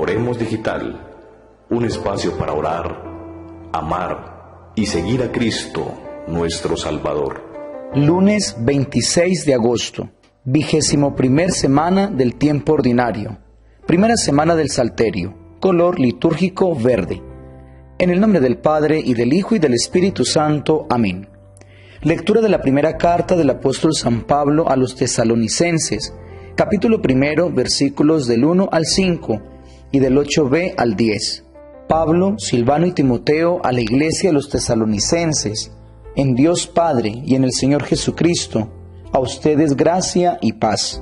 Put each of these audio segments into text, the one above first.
Oremos Digital, un espacio para orar, amar y seguir a Cristo, nuestro Salvador. Lunes 26 de agosto, 21ª semana del tiempo ordinario, primera semana del Salterio, color litúrgico verde. En el nombre del Padre, y del Hijo, y del Espíritu Santo. Amén. Lectura de la primera carta del apóstol San Pablo a los tesalonicenses, capítulo 1, versículos del 1 al 5 y del 8b al 10. Pablo, Silvano y Timoteo a la iglesia de los tesalonicenses, en Dios Padre y en el Señor Jesucristo, a ustedes gracia y paz.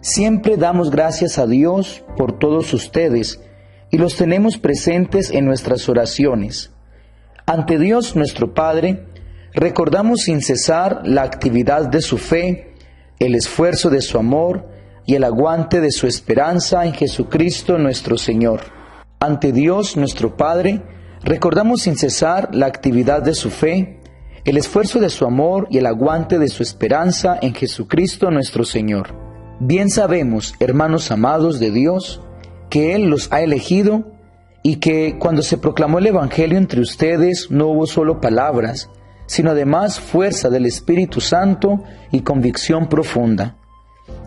Siempre damos gracias a Dios por todos ustedes y los tenemos presentes en nuestras oraciones. Ante Dios nuestro Padre, recordamos sin cesar la actividad de su fe, el esfuerzo de su amor y el aguante de su esperanza en Jesucristo nuestro Señor. Ante Dios nuestro Padre, recordamos sin cesar la actividad de su fe, el esfuerzo de su amor y el aguante de su esperanza en Jesucristo nuestro Señor. Bien sabemos, hermanos amados de Dios, que Él los ha elegido y que cuando se proclamó el Evangelio entre ustedes no hubo solo palabras, sino además fuerza del Espíritu Santo y convicción profunda.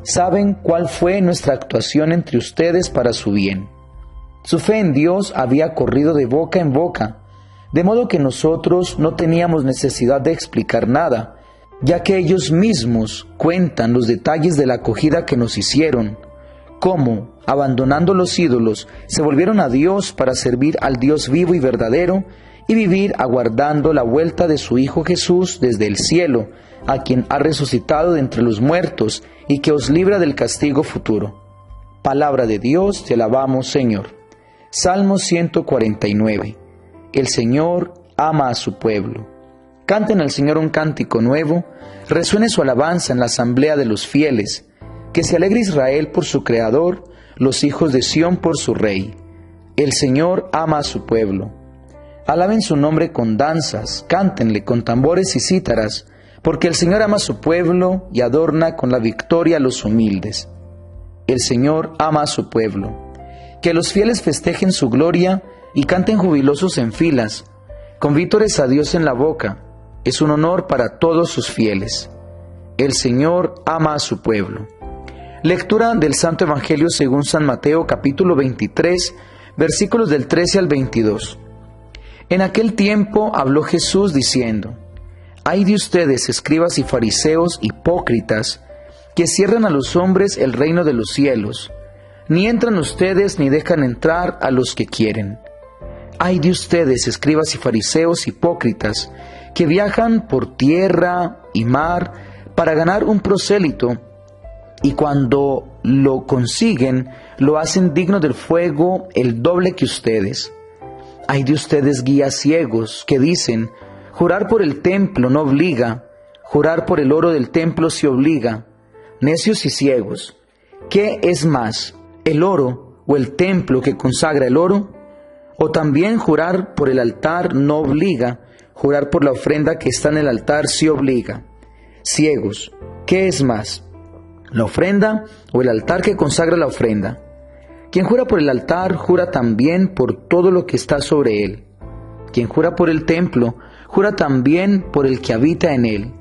Saben cuál fue nuestra actuación entre ustedes para su bien. Su fe en Dios había corrido de boca en boca, de modo que nosotros no teníamos necesidad de explicar nada, ya que ellos mismos cuentan los detalles de la acogida que nos hicieron, cómo, abandonando los ídolos, se volvieron a Dios para servir al Dios vivo y verdadero y vivir aguardando la vuelta de su Hijo Jesús desde el cielo, a quien ha resucitado de entre los muertos y que os libra del castigo futuro. Palabra de Dios, te alabamos, Señor. Salmo 149. El Señor ama a su pueblo. Canten al Señor un cántico nuevo, resuene su alabanza en la asamblea de los fieles. Que se alegre Israel por su Creador, los hijos de Sión por su Rey. El Señor ama a su pueblo. Alaben su nombre con danzas, cántenle con tambores y cítaras, porque el Señor ama a su pueblo y adorna con la victoria a los humildes. El Señor ama a su pueblo. Que los fieles festejen su gloria y canten jubilosos en filas, con vítores a Dios en la boca. Es un honor para todos sus fieles. El Señor ama a su pueblo. Lectura del Santo Evangelio según San Mateo, capítulo 23, versículos del 13 al 22. En aquel tiempo habló Jesús diciendo: Ay de ustedes, escribas y fariseos hipócritas, que cierran a los hombres el reino de los cielos. Ni entran ustedes ni dejan entrar a los que quieren. Ay de ustedes, escribas y fariseos hipócritas, que viajan por tierra y mar para ganar un prosélito, y cuando lo consiguen, lo hacen digno del fuego el doble que ustedes. Ay de ustedes, guías ciegos, que dicen: jurar por el templo no obliga, jurar por el oro del templo sí obliga. Necios y ciegos, ¿qué es más, el oro o el templo que consagra el oro? O también jurar por el altar no obliga, jurar por la ofrenda que está en el altar sí obliga. Ciegos, ¿qué es más, la ofrenda o el altar que consagra la ofrenda? Quien jura por el altar, jura también por todo lo que está sobre él. Quien jura por el templo, jura también por el que habita en él.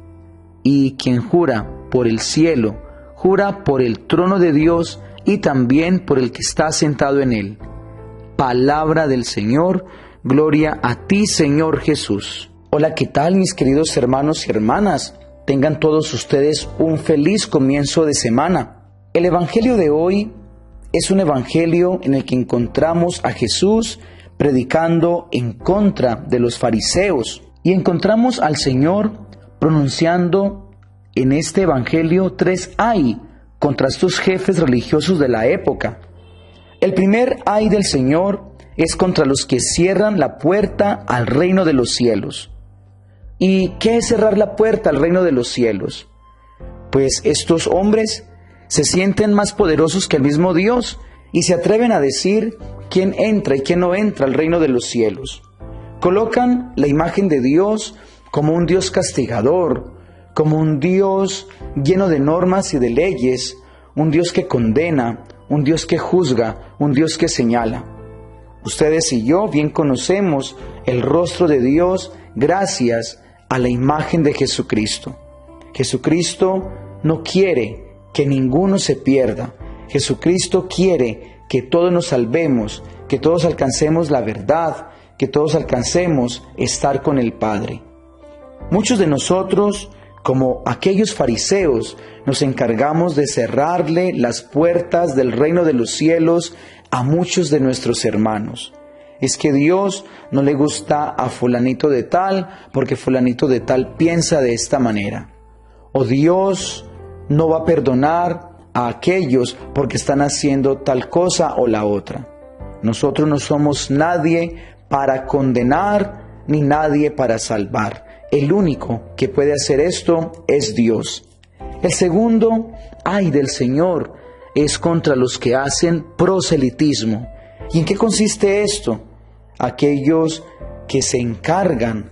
Y quien jura por el cielo, jura por el trono de Dios y también por el que está sentado en él. Palabra del Señor, gloria a ti, Señor Jesús. Hola, ¿qué tal, mis queridos hermanos y hermanas? Tengan todos ustedes un feliz comienzo de semana. El Evangelio de hoy es un evangelio en el que encontramos a Jesús predicando en contra de los fariseos y encontramos al Señor pronunciando en este evangelio 3 ay contra estos jefes religiosos de la época. El primer ay del Señor es contra los que cierran la puerta al reino de los cielos. ¿Y qué es cerrar la puerta al reino de los cielos? Pues estos hombres se sienten más poderosos que el mismo Dios y se atreven a decir quién entra y quién no entra al reino de los cielos. Colocan la imagen de Dios como un Dios castigador, como un Dios lleno de normas y de leyes, un Dios que condena, un Dios que juzga, un Dios que señala. Ustedes y yo bien conocemos el rostro de Dios gracias a la imagen de Jesucristo. Jesucristo no quiere que ninguno se pierda. Jesucristo quiere que todos nos salvemos, que todos alcancemos la verdad, que todos alcancemos estar con el Padre. Muchos de nosotros, como aquellos fariseos, nos encargamos de cerrarle las puertas del reino de los cielos a muchos de nuestros hermanos. Es que Dios no le gusta a fulanito de tal porque fulanito de tal piensa de esta manera. O Dios no va a perdonar a aquellos porque están haciendo tal cosa o la otra. Nosotros no somos nadie para condenar ni nadie para salvar. El único que puede hacer esto es Dios. El segundo, ay del Señor, es contra los que hacen proselitismo. ¿Y en qué consiste esto? Aquellos que se encargan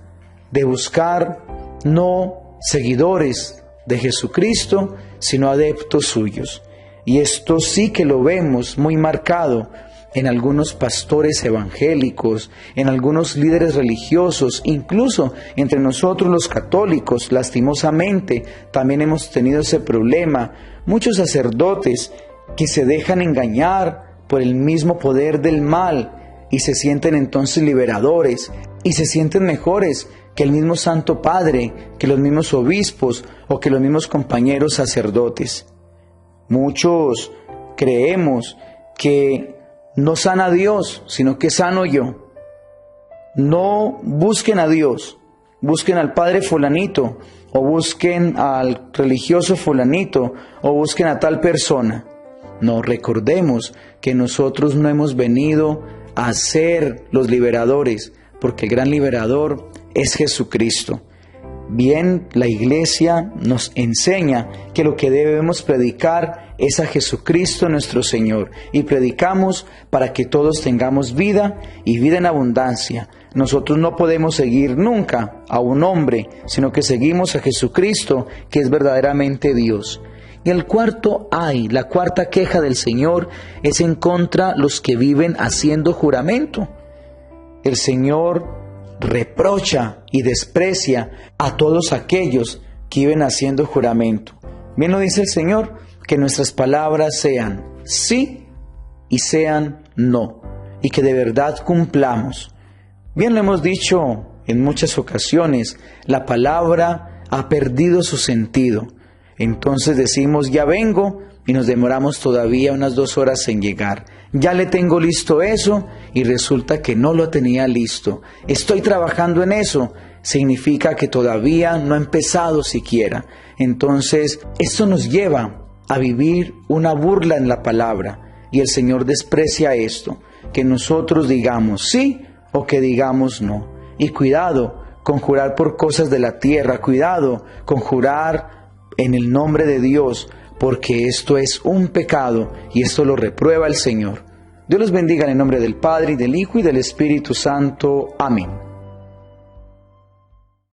de buscar no seguidores de Jesucristo, sino adeptos suyos. Y esto sí que lo vemos muy marcado en algunos pastores evangélicos, en algunos líderes religiosos, incluso entre nosotros los católicos. Lastimosamente también hemos tenido ese problema. Muchos sacerdotes que se dejan engañar por el mismo poder del mal y se sienten entonces liberadores y se sienten mejores que el mismo Santo Padre, que los mismos obispos o que los mismos compañeros sacerdotes. Muchos creemos que no sana a Dios, sino que sano yo. No busquen a Dios, busquen al Padre fulanito, o busquen al religioso fulanito, o busquen a tal persona. No, recordemos que nosotros no hemos venido a ser los liberadores, porque el gran liberador es Jesucristo. Bien, la Iglesia nos enseña que lo que debemos predicar es a Jesucristo nuestro Señor, y predicamos para que todos tengamos vida y vida en abundancia. Nosotros no podemos seguir nunca a un hombre, sino que seguimos a Jesucristo, que es verdaderamente Dios. Y el cuarto la cuarta queja del Señor es en contra los que viven haciendo juramento. El Señor reprocha y desprecia a todos aquellos que viven haciendo juramento. Bien lo dice el Señor, que nuestras palabras sean sí y sean no, y que de verdad cumplamos. Bien lo hemos dicho en muchas ocasiones, la palabra ha perdido su sentido. Entonces decimos, ya vengo, y nos demoramos todavía unas 2 horas en llegar. Ya le tengo listo eso, y resulta que no lo tenía listo. Estoy trabajando en eso, significa que todavía no ha empezado siquiera. Entonces, esto nos lleva a vivir una burla en la palabra, y el Señor desprecia esto, que nosotros digamos sí o que digamos no. Y cuidado con jurar por cosas de la tierra, cuidado con jurar en el nombre de Dios, porque esto es un pecado y esto lo reprueba el Señor. Dios los bendiga en el nombre del Padre, y del Hijo, y del Espíritu Santo. Amén.